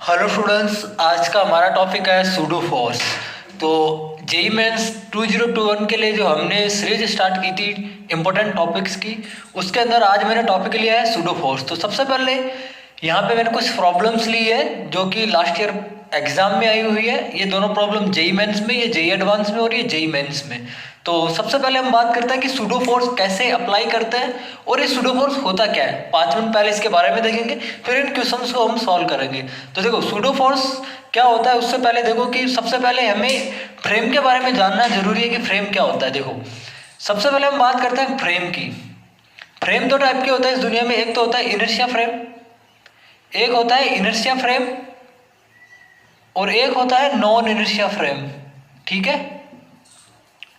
Hello students, आज का हमारा टॉपिक है सूडो फोर्स। तो जेई मेंस 2021 के लिए जो हमने सीरीज स्टार्ट की थी इम्पोर्टेंट टॉपिक्स की, उसके अंदर आज मैंने टॉपिक लिया है सूडो फोर्स। तो सबसे पहले यहाँ पे मैंने कुछ प्रॉब्लम्स ली है जो कि लास्ट ईयर एग्जाम में आई हुई है। ये दोनों प्रॉब्लम जेई मेंस में, ये जेई एडवांस में और ये जेई मेंस में। तो सबसे पहले हम बात करते हैं कि सूडो फोर्स कैसे अप्लाई करते हैं और ये सूडो फोर्स होता क्या है। 5 मिनट पहले इसके बारे में देखेंगे, फिर इन क्वेश्चंस को हम सॉल्व करेंगे। तो देखो सूडो फोर्स क्या होता है, उससे पहले देखो कि सबसे पहले हमें फ्रेम के बारे में जानना जरूरी है कि फ्रेम क्या होता है। देखो सबसे पहले हम बात करते हैं फ्रेम की। फ्रेम दो टाइप के होता है इस दुनिया में, एक तो होता है इनर्शिया फ्रेम, एक होता है इनर्शिया फ्रेम और एक होता है नॉन इनर्शिया फ्रेम। ठीक है,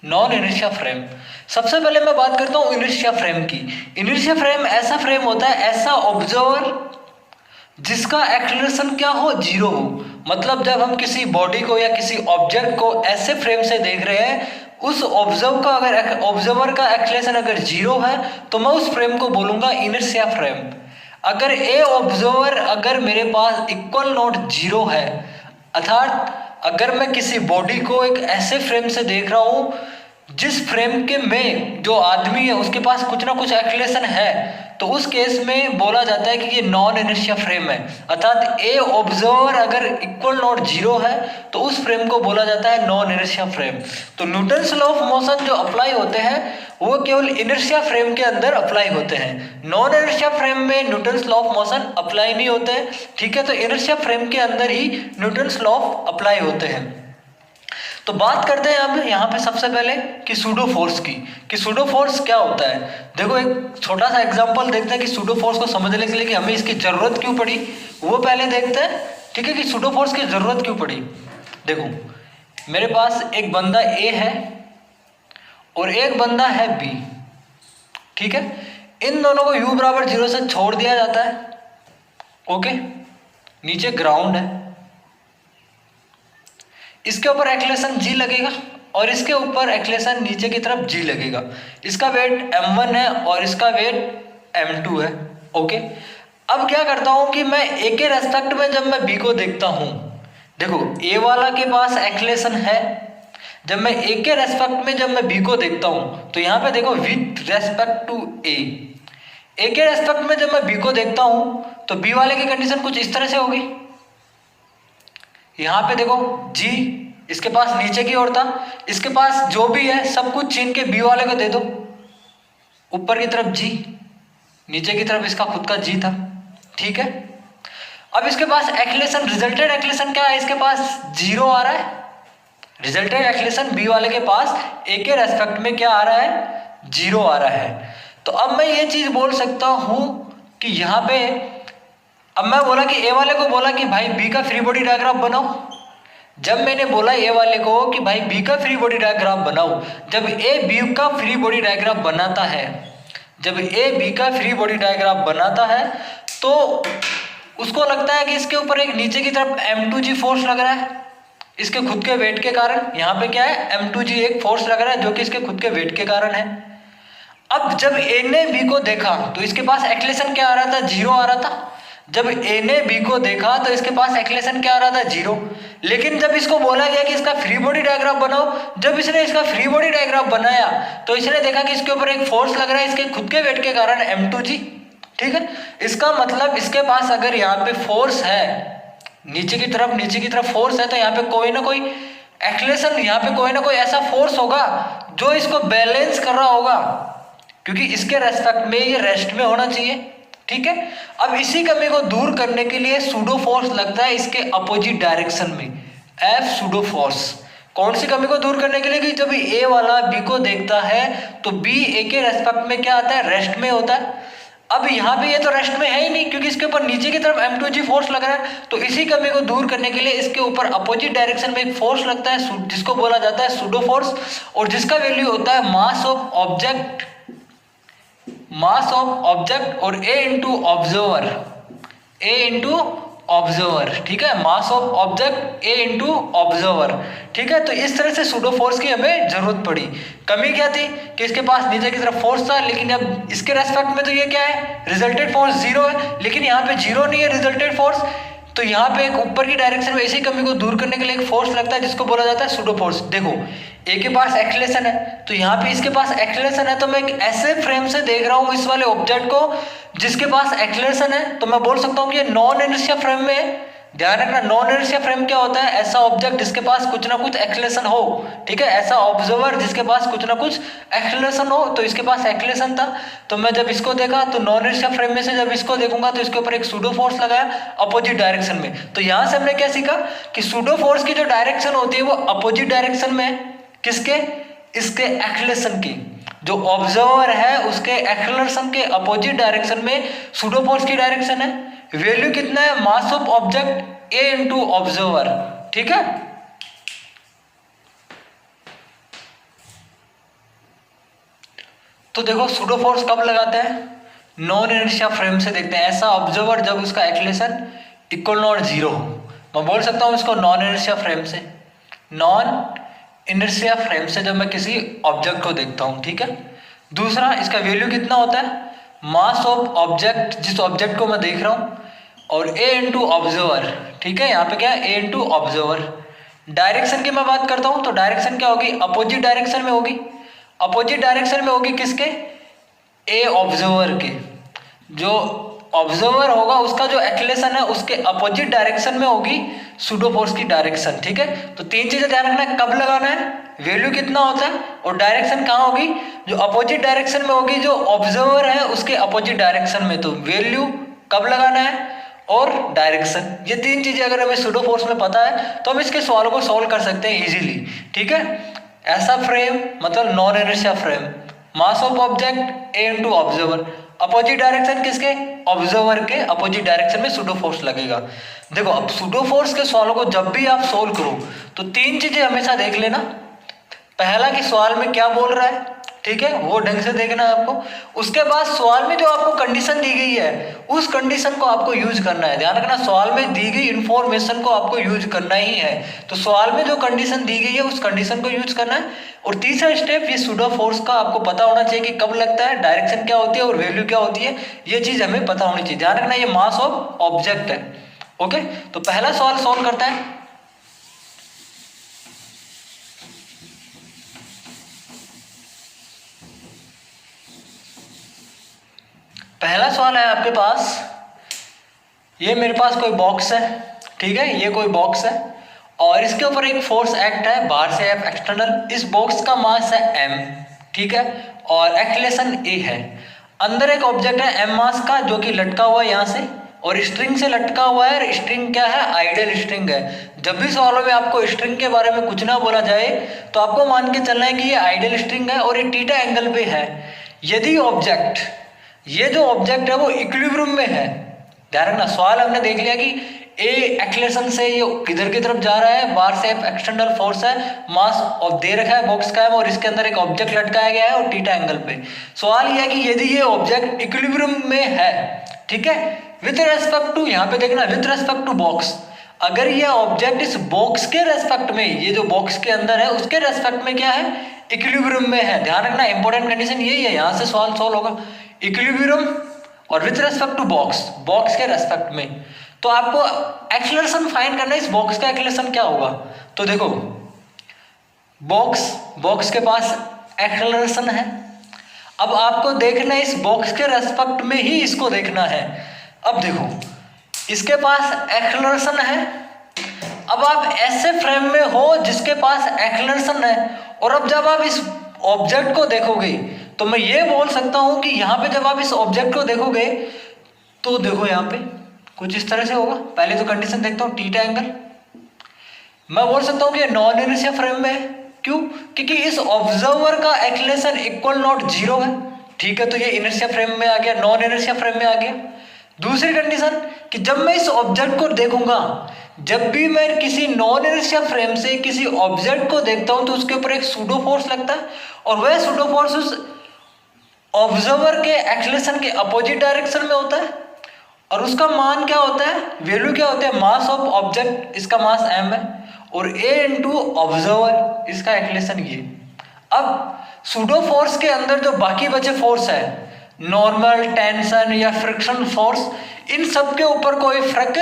नॉन इनर्शिया फ्रेम। सबसे पहले मैं बात करता हूं इनर्शिया फ्रेम की। इनर्शिया फ्रेम ऐसा फ्रेम होता है, ऐसा ऑब्जर्वर जिसका एक्सेलरेशन क्या हो, जीरो हो। मतलब जब हम किसी बॉडी को या किसी ऑब्जेक्ट को ऐसे फ्रेम से देख रहे हैं, उस ऑब्जर्वर का एक्सेलरेशन अगर जीरो है तो मैं उस फ्रेम को बोलूंगा इनर्शिया फ्रेम। अगर ए ऑब्जर्वर अगर मेरे पास इक्वल नॉट जीरो है, अर्थात अगर मैं किसी बॉडी को एक ऐसे फ्रेम से देख रहा हूं जिस फ्रेम के में जो आदमी है उसके पास कुछ ना कुछ एक्सेलरेशन है, तो उस केस में बोला जाता है कि ये नॉन इनर्शिया फ्रेम है। अर्थात ए ऑब्जर्वर अगर इक्वल नॉट जीरो है तो उस फ्रेम को बोला जाता है नॉन इनर्शिया फ्रेम। तो न्यूटन्स लॉ ऑफ मोशन जो अप्लाई होते हैं वो केवल इनर्शिया फ्रेम के अंदर अप्लाई होते हैं। नॉन इनर्शिया फ्रेम में Newton's law of motion apply नहीं होते हैं। ठीक है, तो इनर्शिया फ्रेम के अंदर ही न्यूटन्स लॉ ऑफ अप्लाई होते हैं। तो बात करते हैं अब यहाँ पे सबसे पहले कि सूडो फोर्स की, कि सूडो फोर्स क्या होता है। देखो एक छोटा सा एग्जांपल देखते हैं कि सूडो फोर्स को समझने के लिए कि हमें इसकी जरूरत क्यों पड़ी, वो पहले देखते हैं। ठीक है, कि सूडो फोर्स की जरूरत क्यों पड़ी। देखो मेरे पास एक बंदा ए है और एक बंदा है बी। ठीक है, इन दोनों को u बराबर 0 से छोड़ दिया जाता है। ओके, नीचे ग्राउंड है, इसके ऊपर एक्सेलरेशन g लगेगा और इसके ऊपर एक्सेलरेशन नीचे की तरफ g लगेगा। इसका वेट m1 है और इसका वेट m2 है। ओके, अब क्या करता हूं कि मैं a के रेस्पेक्ट में जब मैं b को देखता हूं, देखो a वाला के पास एक्सेलरेशन है, जब मैं a के रेस्पेक्ट में जब मैं b को देखता हूं तो यहाँ पे देखो विथ रेस्पेक्ट टू a के रेस्पेक्ट में जब मैं b को देखता हूं तो b वाले की कंडीशन कुछ इस तरह से होगी। यहाँ पे देखो g इसके पास नीचे की ओर था, इसके पास जो भी है सब कुछ छीन के b वाले को दे दो। ऊपर की तरफ g, नीचे की तरफ इसका खुद का g था। ठीक है, अब इसके पास एक्सेलरेशन, रिजल्टेड एक्सेलरेशन क्या है, इसके पास 0 आ रहा है। रिजल्टेड एक्सेलरेशन b वाले के पास a के रेस्पेक्ट में क्या आ रहा है, 0 आ रहा है। तो अब मैं ये चीज बोल सकता हूं कि यहाँ पे अब मैं बोला कि ए वाले को बोला कि भाई बी का फ्री बॉडी डायग्राम बनाओ। जब मैंने बोला ए वाले को कि भाई बी का फ्री बॉडी डायग्राम बनाओ, जब ए बी का फ्री बॉडी डायग्राम बनाता है, जब ए बी का फ्री बॉडी डायग्राम बनाता है तो उसको लगता है कि इसके ऊपर एक नीचे की तरफ m2g फोर्स लग रहा है इसके खुद के वेट के कारण। यहाँ पे क्या है, m2g एक फोर्स लग रहा है जो कि इसके खुद के वेट के कारण है। अब जब ए ने बी को देखा तो इसके पास एक्सेलरेशन क्या आ रहा था, 0 आ रहा था। जब ए ने बी को देखा तो इसके पास एक्सेलरेशन क्या आ रहा था, 0। लेकिन जब इसको बोला गया कि इसका फ्री बॉडी डायग्राम बनाओ, जब इसने इसका फ्री बॉडी डायग्राम बनाया तो इसने देखा कि इसके ऊपर एक फोर्स लग रहा है इसके खुद के वेट के कारण m2g। ठीक है, इसका मतलब इसके पास अगर यहाँ पे फोर्स है नीचे की तरफ फोर्स है तो यहाँ पे कोई ना कोई एक्सेलरेशन, यहाँ पे कोई ना कोई ऐसा फोर्स होगा जो इसको बैलेंस कर रहा होगा, क्योंकि इसके रेस्पेक्ट में ये रेस्ट में होना चाहिए। ठीक है, अब इसी कमी को दूर करने के लिए सूडो फोर्स लगता है इसके अपोजिट डायरेक्शन में, एफ सूडो फोर्स। कौन सी कमी को दूर करने के लिए, कि जब ए वाला बी को देखता है तो बी ए के रेस्पेक्ट में क्या आता है, रेस्ट में होता है। अब यहाँ पे ये तो रेस्ट में है ही नहीं क्योंकि इसके ऊपर नीचे की तरफ m2g फोर्स लग रहा है। तो इसी कमी को दूर करने के लिए इसके ऊपर अपोजिट डायरेक्शन में एक फोर्स लगता है जिसको बोला जाता है सूडो फोर्स, और जिसका वैल्यू होता है मास ऑफ ऑब्जेक्ट और a इंटू ऑब्जर्वर। ठीक है, mass of object a into observer. ठीक है, तो इस तरह से सूडो फोर्स की हमें जरूरत पड़ी। कमी क्या थी कि इसके पास नीचे की तरफ फोर्स था, लेकिन अब इसके रेस्पेक्ट में तो ये क्या है, रिजल्टेड फोर्स 0 है, लेकिन यहाँ पे 0 नहीं है रिजल्टेड फोर्स, तो यहाँ पे एक ऊपर की डायरेक्शन में ऐसी कमी को दूर करने के लिए एक फोर्स लगता है जिसको बोला जाता है सूडो फोर्स। देखो ए के पास एक्सेलरेशन है, तो यहाँ पे इसके पास एक्सेलरेशन है, तो मैं एक ऐसे फ्रेम से देख रहा हूँ इस वाले ऑब्जेक्ट को जिसके पास एक्सेलरेशन है, तो मैं बोल सकता हूँ कि ये नॉन इनर्शिया फ्रेम में है। ध्यान रखना, नॉन इनर्शिया फ्रेम क्या होता है? ऐसा ऑब्जेक्ट जिसके पास कुछ ना कुछ एक्सेलरेशन हो, ठीक है, ऐसा ऑब्जर्वर जिसके पास कुछ ना कुछ एक्सेलरेशन हो। तो इसके पास एक्सेलरेशन था, तो मैं जब इसको देखा तो नॉन इनर्शिया फ्रेम में से जब इसको देखूंगा तो इसके ऊपर एक सूडो फोर्स लगाया अपोजिट डायरेक्शन में। तो यहां से हमने क्या सीखा कि सूडो फोर्स की जो डायरेक्शन होती है वो अपोजिट डायरेक्शन में है। किसके? इसके एक्सेलरेशन की। जो ऑब्जर्वर है उसके एक्सेलरेशन के अपोजिट डायरेक्शन में सूडो फोर्स की डायरेक्शन है। वैल्यू कितना है? Mass of object A into observer, ठीक है। तो देखो सूडो फोर्स कब लगाते हैं? नॉन इनर्शिया फ्रेम से देखते हैं। ऐसा ऑब्जर्वर जब उसका एक्सेलरेशन इक्वल नॉट जीरो हो। मैं बोल सकता हूं इसको नॉन इनर्शिया फ्रेम से, नॉन इनर्शिया फ्रेम से जब मैं किसी ऑब्जेक्ट को देखता हूं, ठीक है। दूसरा, इसका वैल्यू कितना होता है? मास ऑफ ऑब्जेक्ट, जिस ऑब्जेक्ट को मैं देख रहा हूं, और ए इंटू ऑब्जर्वर, ठीक है। यहाँ पे क्या है? ए इंटू ऑब्जर्वर। डायरेक्शन की मैं बात करता हूं तो डायरेक्शन क्या होगी? अपोजिट डायरेक्शन में होगी। अपोजिट डायरेक्शन में होगी किसके? ए ऑब्जर्वर के। जो ऑब्जर्वर होगा उसका जो एक्सेलरेशन है उसके अपोजिट डायरेक्शन में होगी सूडो फोर्स की डायरेक्शन, ठीक है। तो तीन चीजें ध्यान रखना है, कब लगाना है, वैल्यू कितना होता है, और डायरेक्शन कहाँ होगी? जो अपोजिट डायरेक्शन में होगी, जो ऑब्जर्वर है उसके अपोजिट डायरेक्शन में। तो वैल्यू कब लगाना है और डायरेक्शन, ये तीन चीजें अगर हमें सूडो फोर्स में पता है तो हम इसके सवालों को सॉल्व कर सकते हैं इजीली, ठीक है। ऐसा फ्रेम मतलब non inertia frame, mass of object A into observer, opposite direction किसके? ऑब्जर्वर के अपोजिट डायरेक्शन में सूडो फोर्स लगेगा। देखो अब सूडो फोर्स के सवालों को जब भी आप सोल्व करो तो तीन चीजें हमेशा देख लेना। पहला कि सवाल में क्या बोल रहा है, ठीक है, वो ढंग से देखना है आपको। उसके बाद सवाल में जो आपको कंडीशन दी गई है उस कंडीशन को आपको यूज करना है। ध्यान रखना, सवाल में दी गई इंफॉर्मेशन को आपको यूज करना ही है। तो सवाल में जो कंडीशन दी गई है उस कंडीशन को यूज करना है। और तीसरा स्टेप, ये सूडो फोर्स का आपको पता होना चाहिए कि कब लगता है, डायरेक्शन क्या होती है और वैल्यू क्या होती है, ये चीज हमें पता होनी चाहिए। ध्यान रखना, ये मास ऑफ ऑब्जेक्ट है, ओके। तो पहला सवाल सॉल्व करते हैं। पहला सवाल है आपके पास, ये मेरे पास कोई बॉक्स है, ठीक है, ये कोई बॉक्स है और इसके ऊपर एक फोर्स एक्ट है बाहर से F एक्सटर्नल। इस बॉक्स का मास है m, ठीक है, और एक्सेलरेशन a है। अंदर एक ऑब्जेक्ट है m मास का जो कि लटका हुआ है यहाँ से और स्ट्रिंग से लटका हुआ है। और स्ट्रिंग क्या है? आइडियल स्ट्रिंग है। जब भी सवालों में आपको स्ट्रिंग के बारे में कुछ ना बोला जाए तो आपको मान के चलना है कि ये आइडियल स्ट्रिंग है और ये थीटा एंगल पे है। यदि ऑब्जेक्ट, ये जो ऑब्जेक्ट है वो इक्विलिब्रियम में है, ध्यान रखना, सवाल हमने देख लिया कि ए एक्सेलरेशन से ये किधर की तरफ जा रहा है, बाहर से एक्सटर्नल फोर्स है, मास ऑफ दे रखा है बॉक्स का है और इसके अंदर एक ऑब्जेक्ट लटकाया गया है और थीटा एंगल पे। सवाल यह है कि यदि ये ऑब्जेक्ट इक्विलिब्रियम में है, ठीक है, विथ रेस्पेक्ट टू, यहाँ पे देखना, विथ रेस्पेक्ट टू बॉक्स, अगर ये ऑब्जेक्ट इस बॉक्स के रेस्पेक्ट में, ये जो बॉक्स के अंदर है उसके रेस्पेक्ट में क्या है? इक्विलिब्रियम में है। ध्यान रखना, इंपॉर्टेंट कंडीशन यही है, यहाँ से सवाल सॉल्व होगा। इक्विलिब्रियम और with respect to box, box के रेस्पेक्ट में। तो आपको एक्सेलरेशन फाइंड करना है, इस बॉक्स का एक्सेलरेशन क्या होगा। तो देखो बॉक्स के पास एक्सेलरेशन है, अब आपको देखना है इस बॉक्स के रेस्पेक्ट में ही इसको देखना है। अब देखो इसके पास एक्सेलरेशन है, अब आप ऐसे फ्रेम में हो जिसके पास एक्सेलरेशन है और अब जब आप इस ऑब्जेक्ट को देखोगे तो मैं ये बोल सकता हूं कि यहाँ पे जब आप इस ऑब्जेक्ट को देखोगे तो देखो यहाँ पे कुछ इस तरह से होगा। पहले तो कंडीशन देखता हूँ, थीटा एंगल, मैं बोल सकता हूँ कि नॉन इनर्शिया फ्रेम में है। क्यों? क्योंकि इस ऑब्जर्वर का एक्सेलरेशन इक्वल नॉट जीरो है, ठीक है, तो ये इनर्शिया फ्रेम में आ गया, नॉन इनर्शिया फ्रेम में आ गया। दूसरी कंडीशन कि जब मैं इस ऑब्जेक्ट को देखूंगा, जब भी मैं किसी नॉन इनर्शिया फ्रेम से किसी ऑब्जेक्ट को देखता हूं तो उसके ऊपर एक सूडो फोर्स लगता है और वह सूडो फोर्स उस ऑब्जर्वर के एक्सेलरेशन के अपोजिट डायरेक्शन में होता है और उसका मान क्या होता है, वैल्यू क्या होता है, मास ऑफ ऑब्जेक्ट, इसका मास m है और a इंटू ऑब्जर्वर, इसका एक्सेलरेशन ये। अब सूडो फोर्स के अंदर जो बाकी बचे फोर्स है, नॉर्मल, टेंशन या फ्रिक्शन फोर्स, इन सब के ऊपर कोई फर्क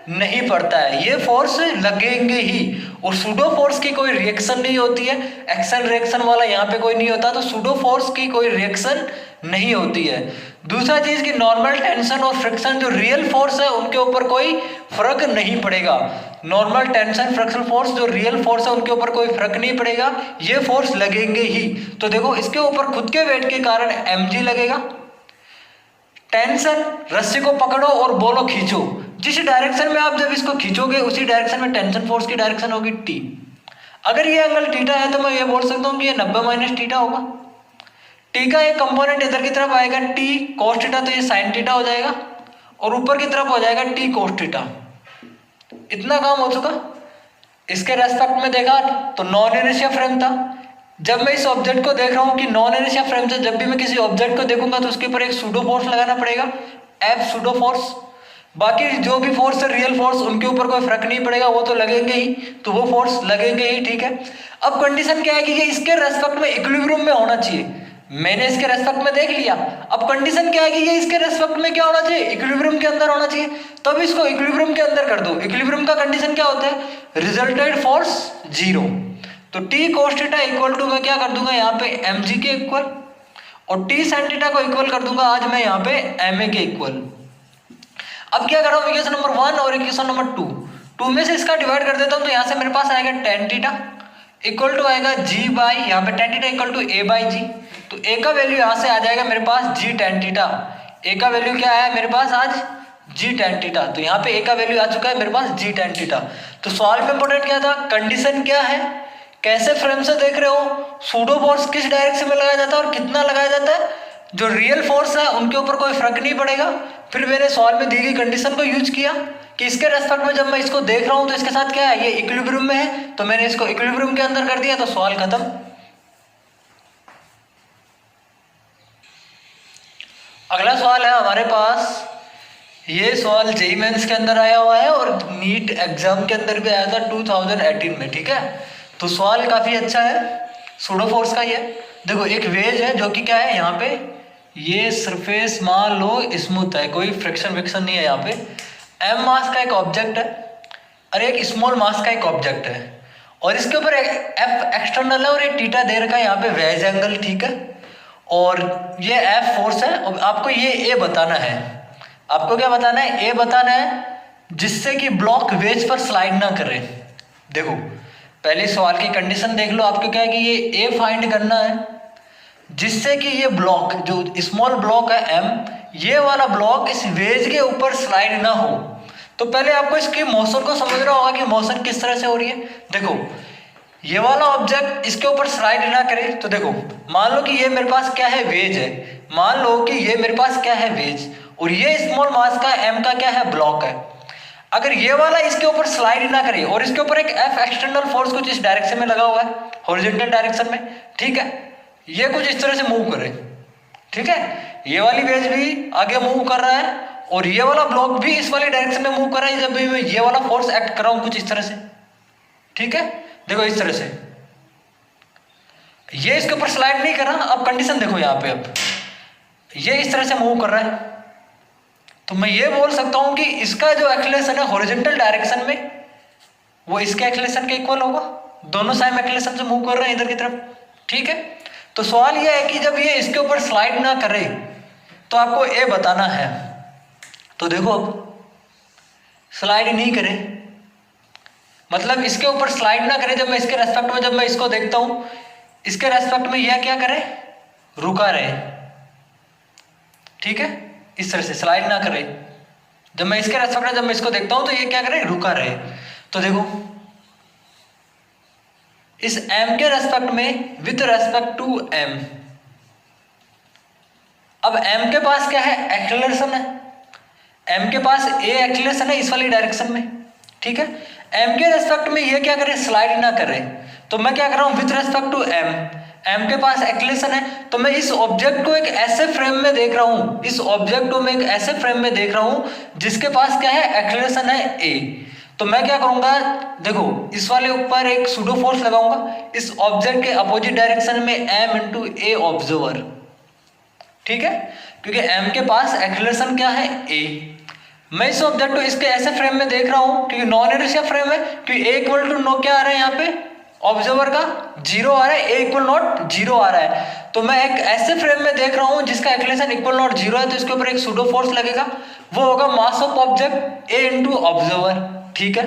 नहीं पड़ता है, ये फोर्स लगेंगे ही। और सूडो फोर्स की कोई रिएक्शन नहीं होती है, एक्शन रिएक्शन वाला यहाँ पे कोई नहीं होता, तो सूडो फोर्स की कोई रिएक्शन नहीं होती है। दूसरा चीज कि नॉर्मल टेंशन और फ्रिक्शन जो रियल फोर्स है उनके ऊपर कोई फर्क नहीं पड़ेगा। नॉर्मल टेंशन फ्रिक्शन फोर्स जो रियल फोर्स है उनके ऊपर कोई फर्क नहीं पड़ेगा, ये फोर्स लगेंगे ही। तो देखो इसके ऊपर खुद के वेट के कारण mg लगेगा। टेंशन, रस्सी को पकड़ो और बोलो खींचो, जिस डायरेक्शन में आप जब इसको खींचोगे उसी डायरेक्शन में टेंशन फोर्स की डायरेक्शन होगी टी। अगर ये एंगल थीटा है तो मैं ये बोल सकता हूँ कि ये 90 माइनस थीटा होगा। टी का एक कंपोनेंट इधर की तरफ आएगा टी कोस थीटा, तो ये साइन थीटा हो जाएगा, और ऊपर की तरफ हो जाएगा टी कोस थीटा। इतना काम हो चुका। इसके रेस्पेक्ट में देखा तो नॉन इनर्शिया फ्रेम था। जब मैं इस ऑब्जेक्ट को देख रहा हूँ कि नॉन इनर्शिया फ्रेम से जब भी मैं किसी ऑब्जेक्ट को देखूंगा तो उसके ऊपर एक सूडो फोर्स लगाना पड़ेगा, एफ सूडो फोर्स। बाकी जो भी फोर्स है रियल फोर्स उनके ऊपर कोई फर्क नहीं पड़ेगा, वो तो लगेंगे ही, तो वो फोर्स लगेंगे ही, ठीक है। अब कंडीशन क्या है कि ये इसके रेस्पेक्ट में इक्विलिब्रियम में होना चाहिए। मैंने इसके रेस्पेक्ट में देख लिया, अब कंडीशन क्या है कि ये इसके रेस्पेक्ट में क्या होना चाहिए, इक्विलिब्रियम के अंदर होना चाहिए। तो अब इसको इक्विलिब्रियम के अंदर कर दो। इक्विलिब्रियम का कंडीशन क्या होता है, रिजल्टेड फोर्स 0। तो T cos theta equal to मैं क्या कर दूंगा यहाँ पे mg के इक्वल, और टी साइन थीटा को इक्वल कर दूंगा आज मैं यहाँ पे ma के इक्वल। अब क्या कर रहा हूँ, इक्वेशन नंबर 1 और इक्वेशन नंबर 2 में से इसका डिवाइड कर देता हूँ, तो यहाँ से मेरे पास आएगा tan थीटा इक्वल टू आएगा g बाई, यहाँ पे tan theta equal to a by G. तो a का वैल्यू यहाँ से आ जाएगा मेरे पास g tan थीटा। a का वैल्यू क्या है मेरे पास आज g tan थीटा, तो यहाँ पे a का वैल्यू आ चुका है मेरे पास g tan थीटा। तो सवाल में इंपोर्टेंट क्या था, कंडीशन क्या है, कैसे फ्रेम से देख रहे हो, सूडो फोर्स किस डायरेक्शन में लगाया जाता है और कितना लगाया जाता है, जो रियल फोर्स है उनके ऊपर कोई फर्क नहीं पड़ेगा। फिर मैंने सवाल में दी गई कंडीशन को यूज किया कि इसके रेस्पेक्ट में जब मैं इसको देख रहा हूं तो इसके साथ क्या है, ये इक्विलिब्रियम में है, तो मैंने इसको इक्विलिब्रियम के अंदर कर दिया, तो सवाल खत्म। अगला सवाल है हमारे पास, ये सवाल जेईई मेंस के अंदर आया हुआ है और नीट एग्जाम के अंदर भी आया था 2018 में, ठीक है। तो सवाल काफी अच्छा है, सूडो फोर्स का ही है। देखो एक वेज है जो कि क्या है, यहाँ पे ये सरफेस मान लो स्मूथ है, कोई फ्रिक्शन विक्शन नहीं है यहाँ पे। m मास का एक ऑब्जेक्ट है और एक स्मॉल मास का एक ऑब्जेक्ट है, और इसके ऊपर f एक्सटर्नल है और ये थीटा दे रखा है यहाँ पे वेज एंगल, ठीक है। और ये f फोर्स है, और आपको ये a बताना है। आपको क्या बताना है, a बताना है, जिससे कि ब्लॉक वेज पर स्लाइड ना करे। देखो पहले सवाल की कंडीशन देख लो, आपको क्या है कि ये a फाइंड करना है, जिससे कि ये ब्लॉक जो स्मॉल ब्लॉक है m, ये वाला ब्लॉक इस वेज के ऊपर स्लाइड ना हो। तो पहले आपको इसके मोशन को समझना होगा कि मोशन किस तरह से हो रही है। देखो ये वाला ऑब्जेक्ट इसके ऊपर स्लाइड ना करे, तो देखो मान लो कि ये मेरे पास क्या है, वेज है। मान लो कि ये मेरे पास क्या है, वेज, और ये स्मॉल मास का m का क्या है, ब्लॉक है। अगर ये वाला इसके ऊपर स्लाइड ना करे और इसके ऊपर एक F एक्सटर्नल फोर्स कुछ इस डायरेक्शन में लगा हुआ है, हॉरिजॉन्टल डायरेक्शन में, ठीक है, ये कुछ इस तरह से मूव करे, ठीक है, ये वाली वेज भी आगे मूव कर रहा है और ये वाला ब्लॉक भी इस वाली डायरेक्शन में मूव कर रहा है, जब भी मैं ये वाला फोर्स एक्ट कर रहा हूं कुछ इस तरह से, ठीक है। देखो इस तरह से ये इसके ऊपर स्लाइड नहीं कर रहा। अब कंडीशन देखो यहाँ पे, अब ये इस तरह से मूव कर रहा है, तो मैं ये बोल सकता हूं कि इसका जो एक्सेलरेशन है हॉरिजॉन्टल डायरेक्शन में वो इसके एक्सेलरेशन के इक्वल होगा। दोनों साइड एक्सेलरेशन से मूव कर रहे हैं इधर की तरफ, ठीक है। तो सवाल यह है कि जब ये इसके ऊपर स्लाइड ना करे तो आपको ए बताना है। तो देखो अब स्लाइड नहीं करे, मतलब इसके ऊपर स्लाइड ना करे, जब मैं इसके रेस्पेक्ट में जब मैं इसको देखता हूं, इसके रेस्पेक्ट में यह क्या करे, रुका रहे, ठीक है, इस तरह से स्लाइड ना करे। जब मैं इसके रेस्पेक्ट में जब मैं इसको देखता हूं तो ये क्या करे, रुका रहे। तो देखो इस m के रेस्पेक्ट में विद रेस्पेक्ट टू m, अब m के पास क्या है, एक्सेलरेशन है, m के पास a एक्सेलरेशन है इस वाली डायरेक्शन में, ठीक है। m के रेस्पेक्ट में ये क्या करे, स्लाइड ना करे। तो मैं क्या कर रहा हूं, विद रेस्पेक्ट टू m के पास एक्सेलरेशन है, तो मैं इस ऑब्जेक्ट को एक ऐसे फ्रेम में देख रहा हूं, इस ऑब्जेक्ट को मैं एक ऐसे फ्रेम में देख रहा हूं जिसके पास क्या है, एक्सेलरेशन है a। तो मैं क्या करूंगा, देखो इस वाले ऊपर एक सूडो फोर्स लगाऊंगा इस ऑब्जेक्ट के अपोजिट डायरेक्शन में m इंटू ए ऑब्जर्वर, ठीक है, क्योंकि m के पास एक्सेलरेशन क्या है, a। मैं इस ऑब्जेक्ट को इसके ऐसे फ्रेम में देख रहा हूँ क्योंकि नॉन इनर्शिया फ्रेम है, क्योंकि ए इक्वल टू नो क्या आ रहा है यहाँ पे ऑब्जर्वर का 0 आ रहा है, ए इक्वल नॉट 0 आ रहा है। तो मैं एक ऐसे फ्रेम में देख रहा हूँ जिसका एक्सलेशन इक्वल नॉट 0 है, तो इसके ऊपर एक सूडो फोर्स लगेगा, वो होगा mass of object A into observer. ठीक है,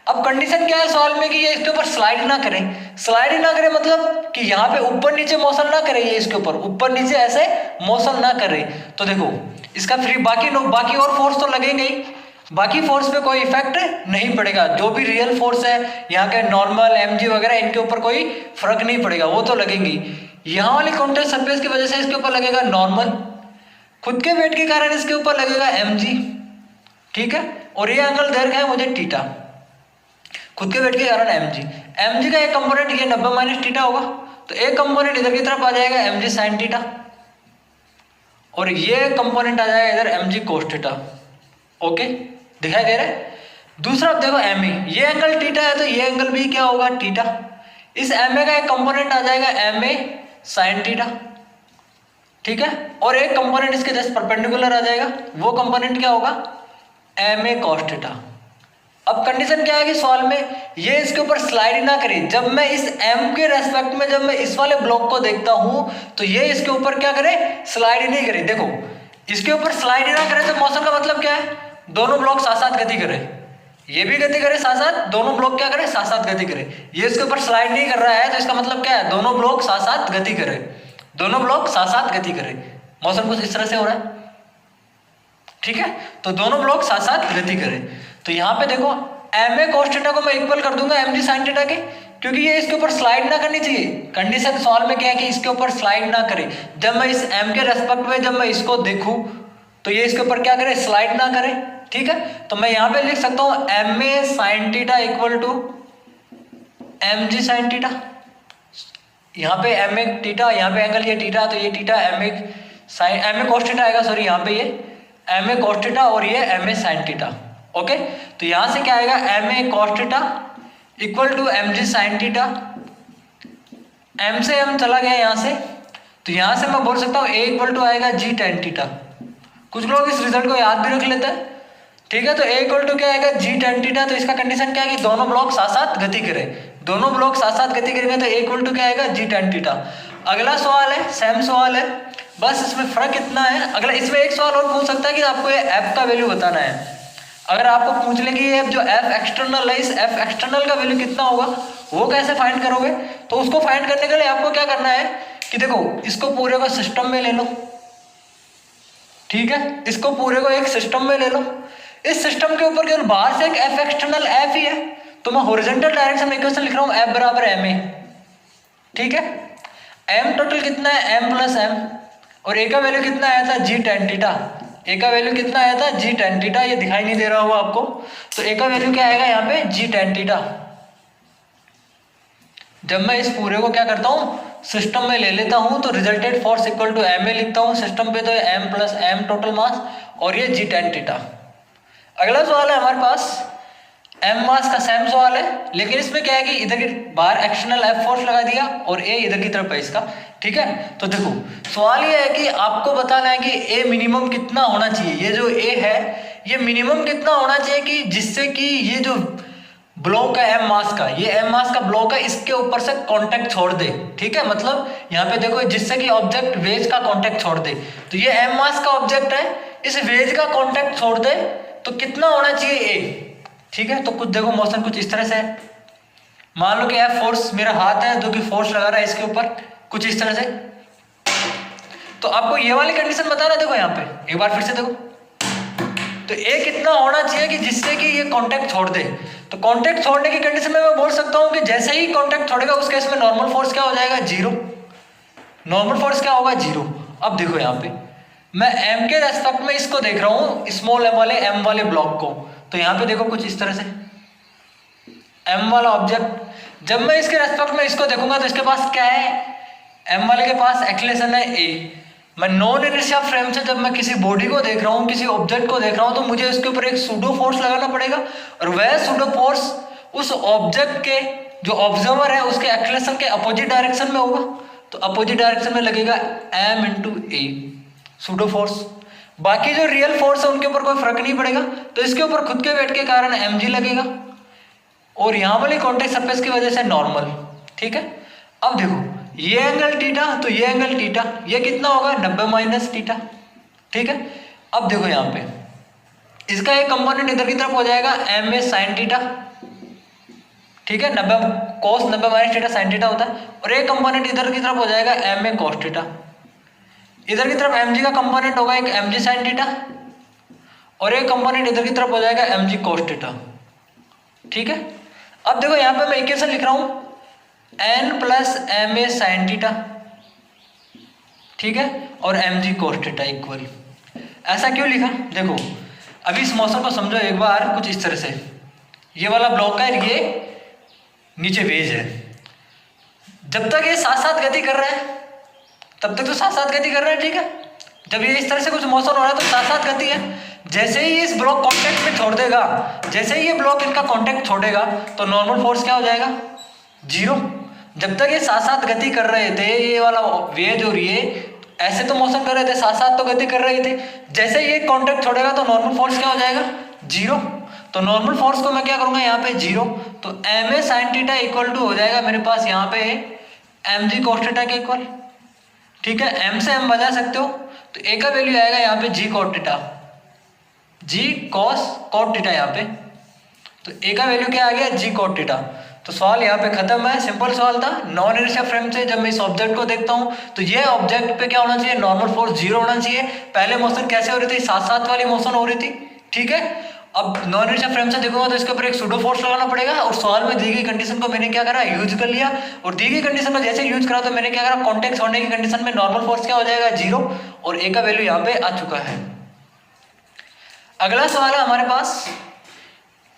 अब कंडीशन क्या है सवाल में कि ये इसके ऊपर स्लाइड ना करे। स्लाइड ना करे मतलब कि यहाँ पे ऊपर नीचे मोशन ना करे, ये इसके ऊपर नीचे ऐसे मोशन ना करे। तो देखो इसका फ्री बाकी और फोर्स तो लगेंगे ही, बाकी फोर्स पे कोई इफेक्ट नहीं पड़ेगा। जो भी रियल फोर्स है यहाँ के नॉर्मल mg वगैरह, इनके ऊपर कोई फर्क नहीं पड़ेगा, वो तो लगेंगी। यहाँ वाली कॉन्टेक्ट सरफेस की वजह से इसके ऊपर लगेगा नॉर्मल, खुद के वेट के कारण इसके ऊपर लगेगा mg। ठीक है, और ये एंगल दे रखा है मुझे थीटा, खुद के वेट के कारण mg का एक कंपोनेंट ये 90 माइनस थीटा होगा, तो एक कंपोनेंट इधर की तरफ आ जाएगा mg साइन थीटा, और ये कंपोनेंट आ जाएगा इधर mg कोस थीटा। ओके, दिखाई दे रहा है। दूसरा अब देखो ME, ये एंगल थीटा है तो ये एंगल भी क्या होगा थीटा। इस MA का एक कंपोनेंट आ जाएगा MA साइन थीटा। ठीक है, और एक कंपोनेंट इसके जस्ट परपेंडिकुलर आ जाएगा, वो कंपोनेंट क्या होगा MA cos थीटा। अब कंडीशन क्या है कि सवाल में ये इसके ऊपर स्लाइड ना करे। जब मैं इस M के रेस्पेक्ट में जब मैं इस वाले ब्लॉक को देखता हूं तो ये इसके ऊपर क्या करे, स्लाइड नहीं करे। देखो इसके ऊपर स्लाइड ना करे तो मोशन का मतलब क्या है, दोनों ब्लॉक साथ साथ गति करे, ये भी गति करे साथ साथ, दोनों ब्लॉक क्या करे साथ साथ गति करे। ये इसके ऊपर स्लाइड नहीं कर रहा है तो इसका मतलब क्या है, दोनों ब्लॉक साथ साथ गति करे, दोनों ब्लॉक साथ साथ गति करे। मोशन कुछ इस तरह से हो रहा है। ठीक है, तो दोनों ब्लॉक साथ साथ गति करे। तो यहाँ पे देखो MA cos थीटा को मैं इक्वल कर दूंगा mg sin थीटा के, क्योंकि ये इसके ऊपर स्लाइड ना करनी चाहिए। कंडीशन सवाल में क्या है कि इसके ऊपर स्लाइड ना करे। जब मैं इस M के रेस्पेक्ट में जब मैं इसको देखूं तो ये इसके ऊपर क्या करे, स्लाइड ना करे। ठीक है, तो मैं यहाँ पे लिख सकता हूँ MA sin theta equal to mg sin theta. यहाँ पे MA थीटा, यहाँ पे एंगल ये थीटा, तो ये थीटा MA cos थीटा आएगा, सॉरी यहाँ पे ये MA cos थीटा और ये MA sin थीटा। ओके, तो यहां से क्या आएगा MA cos theta equal to mg sin theta. M से M चला गया यहां से, तो यहां से मैं बोल सकता हूं A इक्वल टू आएगा g tan थीटा। कुछ लोग इस रिजल्ट को याद भी रख लेते हैं। ठीक है, तो A इक्वल टू क्या आएगा g tan थीटा। तो इसका कंडीशन क्या है कि दोनों ब्लॉक साथ साथ गति करें, दोनों ब्लॉक साथ साथ गति करेंगे तो A इक्वल टू क्या आएगा g tan थीटा। अगला सवाल है, सेम सवाल है, बस इसमें फर्क इतना है। अगला इसमें एक सवाल और पूछ सकता है कि आपको ये f का वैल्यू बताना है। अगर आपको पूछ लेंगे ये जो F एक्सटर्नल है, इस F एक्सटर्नल का वैल्यू कितना होगा, वो कैसे फाइंड करोगे, तो उसको फाइंड करने के लिए आपको क्या करना है कि देखो इसको पूरे को सिस्टम में ले लो। ठीक है, इसको पूरे को एक सिस्टम में ले लो। इस सिस्टम के ऊपर केवल बाहर से एक F एक्सटर्नल F ही है, तो मैं हॉरिजॉन्टल डायरेक्शन में इक्वेशन लिख रहा हूँ F बराबर MA। ठीक है, M टोटल कितना है M प्लस M, और A का वैल्यू कितना आया था g tan थीटा। A का वैल्यू कितना आया था g tan थीटा, ये दिखाई नहीं दे रहा होगा आपको, तो A का वैल्यू क्या आएगा यहाँ पे g tan थीटा। जब मैं इस पूरे को क्या करता हूँ सिस्टम में ले लेता हूँ तो resulted force equal to MA लिखता हूँ सिस्टम पे, तो M plus M total mass और ये g tan थीटा। अगला सवाल है हमारे पास M मास का सेम सवाल है, लेकिन इसमें क्या है कि इधर की बाहर एक्सटर्नल F फोर्स लगा दिया और A इधर की तरफ है इसका। ठीक है, तो देखो सवाल ये है कि आपको बताना है कि A मिनिमम कितना होना चाहिए। ये जो A है ये मिनिमम कितना होना चाहिए कि जिससे कि ये जो ब्लॉक है M मास का, ये M मास का ब्लॉक है, इसके ऊपर से कांटेक्ट छोड़ दे। ठीक है, मतलब यहाँ पे देखो जिससे कि ऑब्जेक्ट वेज का कांटेक्ट छोड़ दे, तो ये M मास का ऑब्जेक्ट है, इस वेज का कांटेक्ट छोड़ दे तो कितना होना चाहिए A। ठीक है, तो कुछ देखो मोशन कुछ इस तरह से है। मान लो कि F फोर्स मेरा हाथ है जो कि फोर्स लगा रहा है इसके ऊपर कुछ इस तरह से, तो आपको ये वाली कंडीशन बताना। देखो यहाँ पे एक बार फिर से देखो, तो A कितना होना चाहिए कि जिससे कि ये कांटेक्ट छोड़ दे। तो कांटेक्ट छोड़ने की कंडीशन में मैं बोल सकता हूँ कि जैसे ही कांटेक्ट छोड़ेगा उस केस में नॉर्मल फोर्स क्या हो जाएगा 0। नॉर्मल फोर्स क्या होगा 0। अब देखो यहाँ पे मैं M के रेस्पेक्ट में इसको देख रहा हूँ, स्मॉल M वाले ब्लॉक को, तो यहाँ पे देखो कुछ इस तरह से M वाला ऑब्जेक्ट, जब मैं इसके रेस्पेक्ट में इसको देखूंगा तो इसके पास क्या है, M वाले के पास एक्सलेशन है A। मैं नॉन इनर्शिया फ्रेम से जब मैं किसी बॉडी को देख रहा हूँ, किसी ऑब्जेक्ट को देख रहा हूँ, तो मुझे उसके ऊपर एक सूडो फोर्स लगाना पड़ेगा, और वह सूडो फोर्स उस ऑब्जेक्ट के जो ऑब्जर्वर है उसके एक्सलेशन के अपोजिट डायरेक्शन में होगा। तो अपोजिट डायरेक्शन में लगेगा M into A pseudo force. बाकी जो रियल फोर्स है उनके ऊपर कोई फर्क नहीं पड़ेगा, तो इसके ऊपर खुद के वेट के कारण mg लगेगा और यहाँ वाली कॉन्टेक्ट सरफेस की वजह से नॉर्मल। ठीक है, अब देखो ये एंगल थीटा तो ये एंगल थीटा, ये कितना होगा 90 माइनस थीटा। ठीक है, अब देखो यहाँ पे इसका एक कंपोनेंट इधर की तरफ हो जाएगा एम ए साइन थीटा। ठीक है, 90 cos 90 minus theta sine theta होता है, और एक कंपोनेंट इधर की तरफ हो जाएगा एम ए कॉस थीटा। इधर की तरफ mg का कंपोनेंट होगा एक mg साइन थीटा, और एक कंपोनेंट इधर की तरफ हो जाएगा mg cos थीटा। ठीक है, अब देखो यहाँ पे मैं इक्वेशन लिख रहा हूँ n plus M A sine theta, ठीक है, और mg cos थीटा इक्वल। ऐसा क्यों लिखा, देखो अभी इस मोशन को समझो एक बार कुछ इस तरह से। ये वाला ब्लॉक है, ये नीचे वेज है, जब तक ये साथ साथ गति कर रहा है तब तक तो साथ साथ गति कर रहा है। ठीक है, जब ये इस तरह से कुछ मोशन हो रहा है तो साथ साथ गति है। जैसे ही इस ब्लॉक कांटेक्ट में छोड़ देगा, जैसे ही ये ब्लॉक इनका कांटेक्ट छोड़ेगा तो नॉर्मल फोर्स क्या हो जाएगा, जीरो। जब तक ये साथ साथ गति कर रहे थे, ये वाला वेज और ये ऐसे तो मोशन कर रहे थे, साथ साथ तो गति कर रहे थे, जैसे ही ये कांटेक्ट छोड़ेगा तो नॉर्मल फोर्स क्या हो जाएगा, जीरो। तो नॉर्मल फोर्स को मैं क्या करूंगा यहाँ पे जीरो, तो M A sine theta equal to हो जाएगा मेरे पास यहाँ पे एम जी कॉस थीटा के इक्वल। ठीक है, m से m बजा सकते हो, तो a का वैल्यू आएगा यहाँ पे g cot theta, g cos cot theta यहाँ पे, तो a का वैल्यू क्या आ गया g cot थीटा। तो सवाल यहाँ पे खत्म है, सिंपल सवाल था। नॉन इनर्शिया फ्रेम से जब मैं इस ऑब्जेक्ट को देखता हूँ तो ये ऑब्जेक्ट पे क्या होना चाहिए, नॉर्मल फोर्स जीरो होना चाहिए। पहले मोशन कैसे हो रही थी, साथ साथ वाली मोशन हो रही थी। ठीक है, अब नॉन इनर्शिया फ्रेम से देखूंगा तो इसके ऊपर एक सूडो फोर्स लगाना पड़ेगा, और सवाल में दी गई कंडीशन को मैंने क्या करा, यूज कर लिया, और दी गई कंडीशन को जैसे यूज करा तो मैंने क्या करा, कॉन्टेक्ट छोड़ने की कंडीशन में नॉर्मल फोर्स क्या हो जाएगा, जीरो, और ए का वैल्यू यहाँ पे आ चुका है। अगला सवाल है हमारे पास,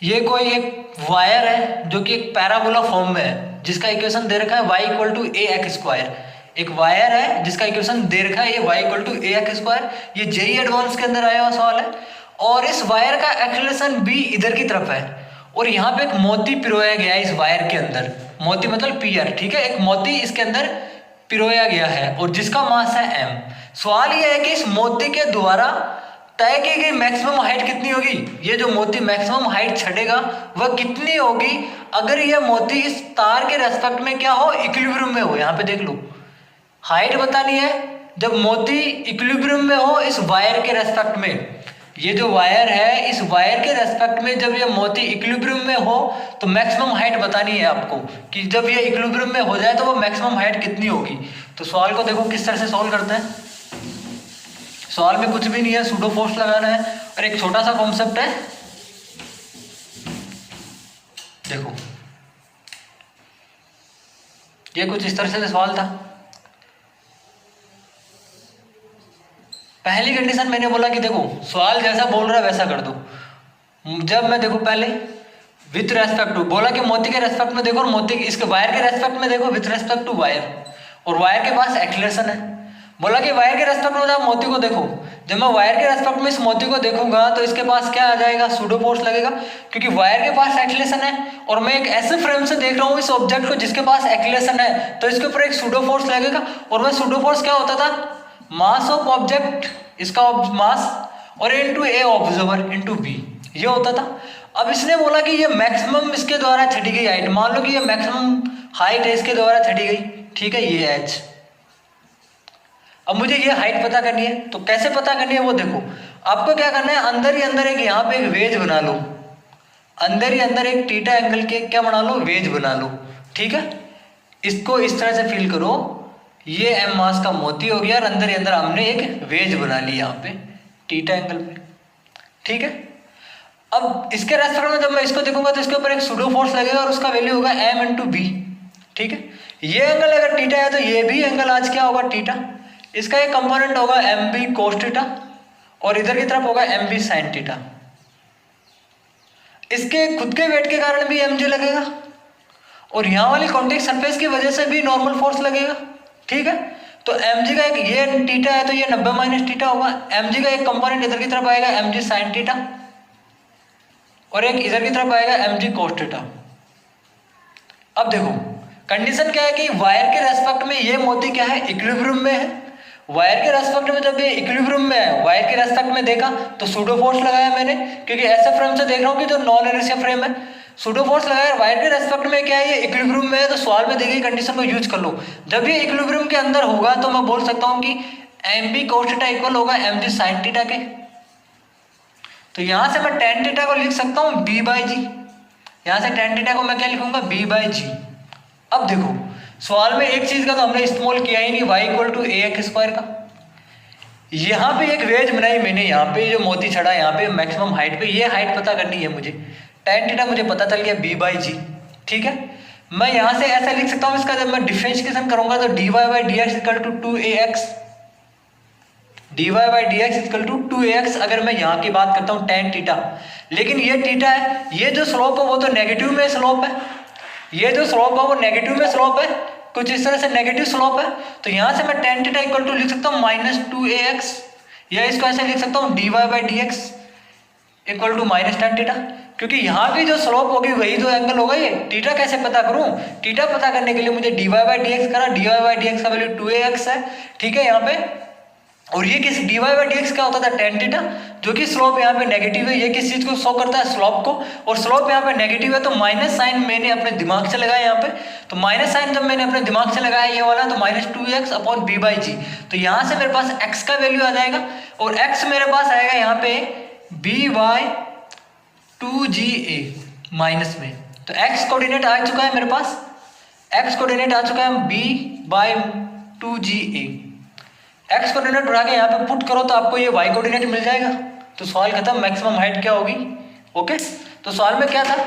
ये कोई एक वायर है जो कि एक पैराबोला फॉर्म में है, जिसका इक्वेशन दे रखा है y equal to A X square. एक वायर है जिसका इक्वेशन दे रखा है ये y equal to A X square, ये जेई एडवांस के अंदर आया हुआ सवाल है, और इस वायर का एक्सेलरेशन b इधर की तरफ है, और यहाँ पे एक मोती पिरोया गया है इस वायर के अंदर, मोती मतलब पीयर। ठीक है, एक मोती इसके अंदर पिरोया गया है और जिसका मास है m। सवाल यह है कि इस मोती के द्वारा तय की गई मैक्सिमम हाइट कितनी होगी, ये जो मोती मैक्सिमम हाइट छड़ेगा वह कितनी होगी अगर यह मोती इस तार के रेस्पेक्ट में क्या हो, इक्विलिब्रियम में हो। यहाँ पे देख लो, हाइट बतानी है जब मोती इक्विलिब्रियम में हो इस वायर के रेस्पेक्ट में। ये जो वायर है, इस वायर के रेस्पेक्ट में जब ये मोती इक्विलिब्रियम में हो तो मैक्सिमम हाइट बतानी है आपको, कि जब ये इक्विलिब्रियम में हो जाए तो वो मैक्सिमम हाइट कितनी होगी। तो सवाल को देखो किस तरह से सॉल्व करते हैं। सवाल में कुछ भी नहीं है, सूडो फोर्स लगाना है, और एक छोटा सा कॉन्सेप्ट है, देखो ये कुछ इस तरह से सवाल था। पहली कंडीशन मैंने बोला कि देखो सवाल जैसा बोल रहा है वैसा कर दो। जब मैं देखो पहले विथ रेस्पेक्ट टू बोला कि मोती के रेस्पेक्ट में देखो, और मोती इसके वायर के रेस्पेक्ट में देखो विथ रेस्पेक्ट टू वायर, और वायर के पास एक्सीलरेशन है। बोला कि वायर के रेस्पेक्ट में आप मोती को देखो, जब मैं वायर के रेस्पेक्ट में इस मोती को देखूंगा तो इसके पास क्या आ जाएगा, सूडो फोर्स लगेगा, क्योंकि वायर के पास एक्सीलरेशन है, और मैं एक ऐसे फ्रेम से देख रहा हूँ इस ऑब्जेक्ट को जिसके पास एक्सीलरेशन है, तो इसके ऊपर एक सूडो फोर्स लगेगा। और वह सूडो फोर्स क्या होता था, मास ऑफ ऑब्जेक्ट, इसका मास, और into a observer into B, ये होता था। अब इसने बोला कि ये मैक्सिमम इसके द्वारा छड़ी गई हाइट, मान लो कि ये मैक्सिमम हाइट है इसके द्वारा छड़ी गई, ठीक है, ये एच। अब मुझे ये हाइट पता करनी है, तो कैसे पता करनी है वो देखो, आपको क्या करना है, अंदर ही अंदर एक यहाँ पे एक वेज बना लो, अंदर ही अंदर एक थीटा एंगल के क्या बना लो, वेज बना लो। ठीक है, इसको इस तरह से फील करो, ये एम मास का मोती हो गया और अंदर ही अंदर हमने एक वेज बना ली यहाँ पे थीटा एंगल पे। ठीक है, अब इसके रेस्पेक्ट में जब मैं इसको देखूंगा तो इसके ऊपर एक सूडो फोर्स लगेगा और उसका वैल्यू होगा एम इंटू बी। ठीक है, ये एंगल अगर थीटा है तो ये भी एंगल आज क्या होगा, थीटा। इसका एक कंपोनेंट होगा एम बी कोस थीटा और इधर की तरफ होगा एम बी साइन थीटा। इसके खुद के वेट के कारण भी एम जी लगेगा और यहाँ वाली कॉन्टेक्ट सरफेस की वजह से भी नॉर्मल फोर्स लगेगा। ठीक है, तो एम जी का एक, ये थीटा है तो ये 90 माइनस थीटा होगा। एम जी का एक कंपोनेंट इधर की तरफ आएगा एम जी साइन थीटा और एक इधर की तरफ आएगा एम जी कोस थीटा। अब देखो कंडीशन क्या है कि वायर के रेस्पेक्ट में ये मोती क्या है, इक्विलिब्रियम में है, वायर के रेस्पेक्ट में जब ये इक्विलिब्रियम में है, वायर के रेस्पेक्ट में देखा तो सूडो फोर्स लगाया मैंने, क्योंकि ऐसे फ्रेम से देख रहा हूँ कि जो नॉन इनर्शिया फ्रेम है, सूडो फोर्स लगाया। वायर के रेस्पेक्ट में क्या है, ये इक्विलिब्रियम में है, तो सवाल में दी गई कंडीशन को यूज कर लो। जब ये इक्विलिब्रियम के अंदर होगा तो मैं बोल सकता हूँ कि M B cos theta equal होगा एम जी साइन थीटा के। तो यहां से मैं टेन थीटा को लिख सकता हूँ बी बाई जी। यहां से टेन थीटा को मैं क्या लिखूंगा, बी बाई जी। अब देखो सवाल में एक चीज का तो हमने इस्तेमाल किया ही नहीं, Y equal to A X square का। यहाँ पे एक वेज बनाई मैंने, यहाँ पे जो मोती चढ़ा यहाँ पे मैक्सिमम हाइट पे, ये हाइट पता करनी है मुझे। टेन थीटा मुझे पता चल गया बी बाई जी, ठीक है। मैं यहाँ से ऐसा लिख सकता हूँ, इसका जब मैं डिफरेंशिएशन करूंगा तो D Y by D X equal to two A X, D Y by D X equal to two A X. अगर मैं यहाँ की बात करता हूँ टेन थीटा, लेकिन ये थीटा है, ये जो स्लोप है वो तो नेगेटिव में स्लोप है, ये जो स्लोप है वो नेगेटिव में स्लोप है, कुछ इस तरह से नेगेटिव स्लोप है। तो यहाँ से मैं टेन थीटा इक्वल टू लिख सकता हूँ माइनस टू ए एक्स, या इसको ऐसे लिख सकता हूँ D Y by D X equal to minus ten theta, क्योंकि यहाँ की जो स्लोप होगी वही तो एंगल होगा ये। थीटा कैसे पता करूँ, थीटा पता करने के लिए मुझे D Y by D X करा, D Y by D X का वैल्यू टू ए एक्स है, ठीक है यहाँ पे। और ये किस D Y by D X क्या होता था, टेन थीटा, जो कि स्लोप यहाँ पे नेगेटिव है, ये किस चीज को शो करता है, स्लोप को, और स्लोप यहाँ पे नेगेटिव है, तो माइनस साइन मैंने अपने दिमाग से लगाया यहाँ पे। तो माइनस साइन जब मैंने अपने दिमाग से लगाया ये वाला, तो minus two X upon B by G. तो यहाँ से मेरे पास एक्स का वैल्यू आ जाएगा, और एक्स मेरे पास आएगा यहाँ पे B by two G A minus में। तो एक्स कोऑर्डिनेट आ चुका है मेरे पास, एक्स कोऑर्डिनेट आ चुका है B by two G A. X coordinate उठा के यहाँ पे पुट करो तो आपको ये वाई कोऑर्डिनेट मिल जाएगा। तो सवाल खत्म, मैक्सिमम हाइट क्या होगी, ओके। तो सवाल में क्या था,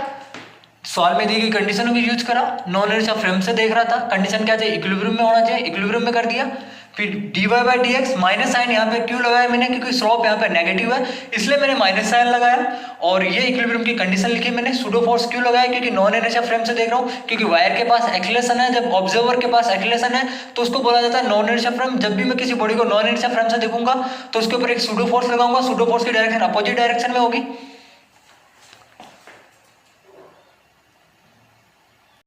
सवाल में दी गई कंडीशनों की यूज करा, नॉन इनर्शिया फ्रेम से देख रहा था, कंडीशन क्या चाहिए, इक्विलिब्रियम में होना चाहिए, इक्विलिब्रियम में कर दिया। फिर D Y by D X, minus sign यहाँ पे क्यों लगाया मैंने, क्योंकि स्लोप यहाँ पे नेगेटिव है इसलिए मैंने माइनस साइन लगाया। और ये इक्विलिब्रियम की कंडीशन लिखी मैंने। सूडो फोर्स क्यों लगाया, क्योंकि नॉन इनर्शिया फ्रेम से देख रहा हूँ, क्योंकि वायर के पास एक्सीलरेशन है, जब ऑब्जर्वर के पास एक्सीलरेशन है तो उसको बोला जाता है नॉन इनर्शिया फ्रेम। जब भी मैं किसी बॉडी को नॉन इनर्शिया फ्रेम से देखूंगा तो उसके ऊपर एक सूडो फोर्स लगाऊंगा, सूडो फोर्स की डायरेक्शन अपोजिट डायरेक्शन में होगी।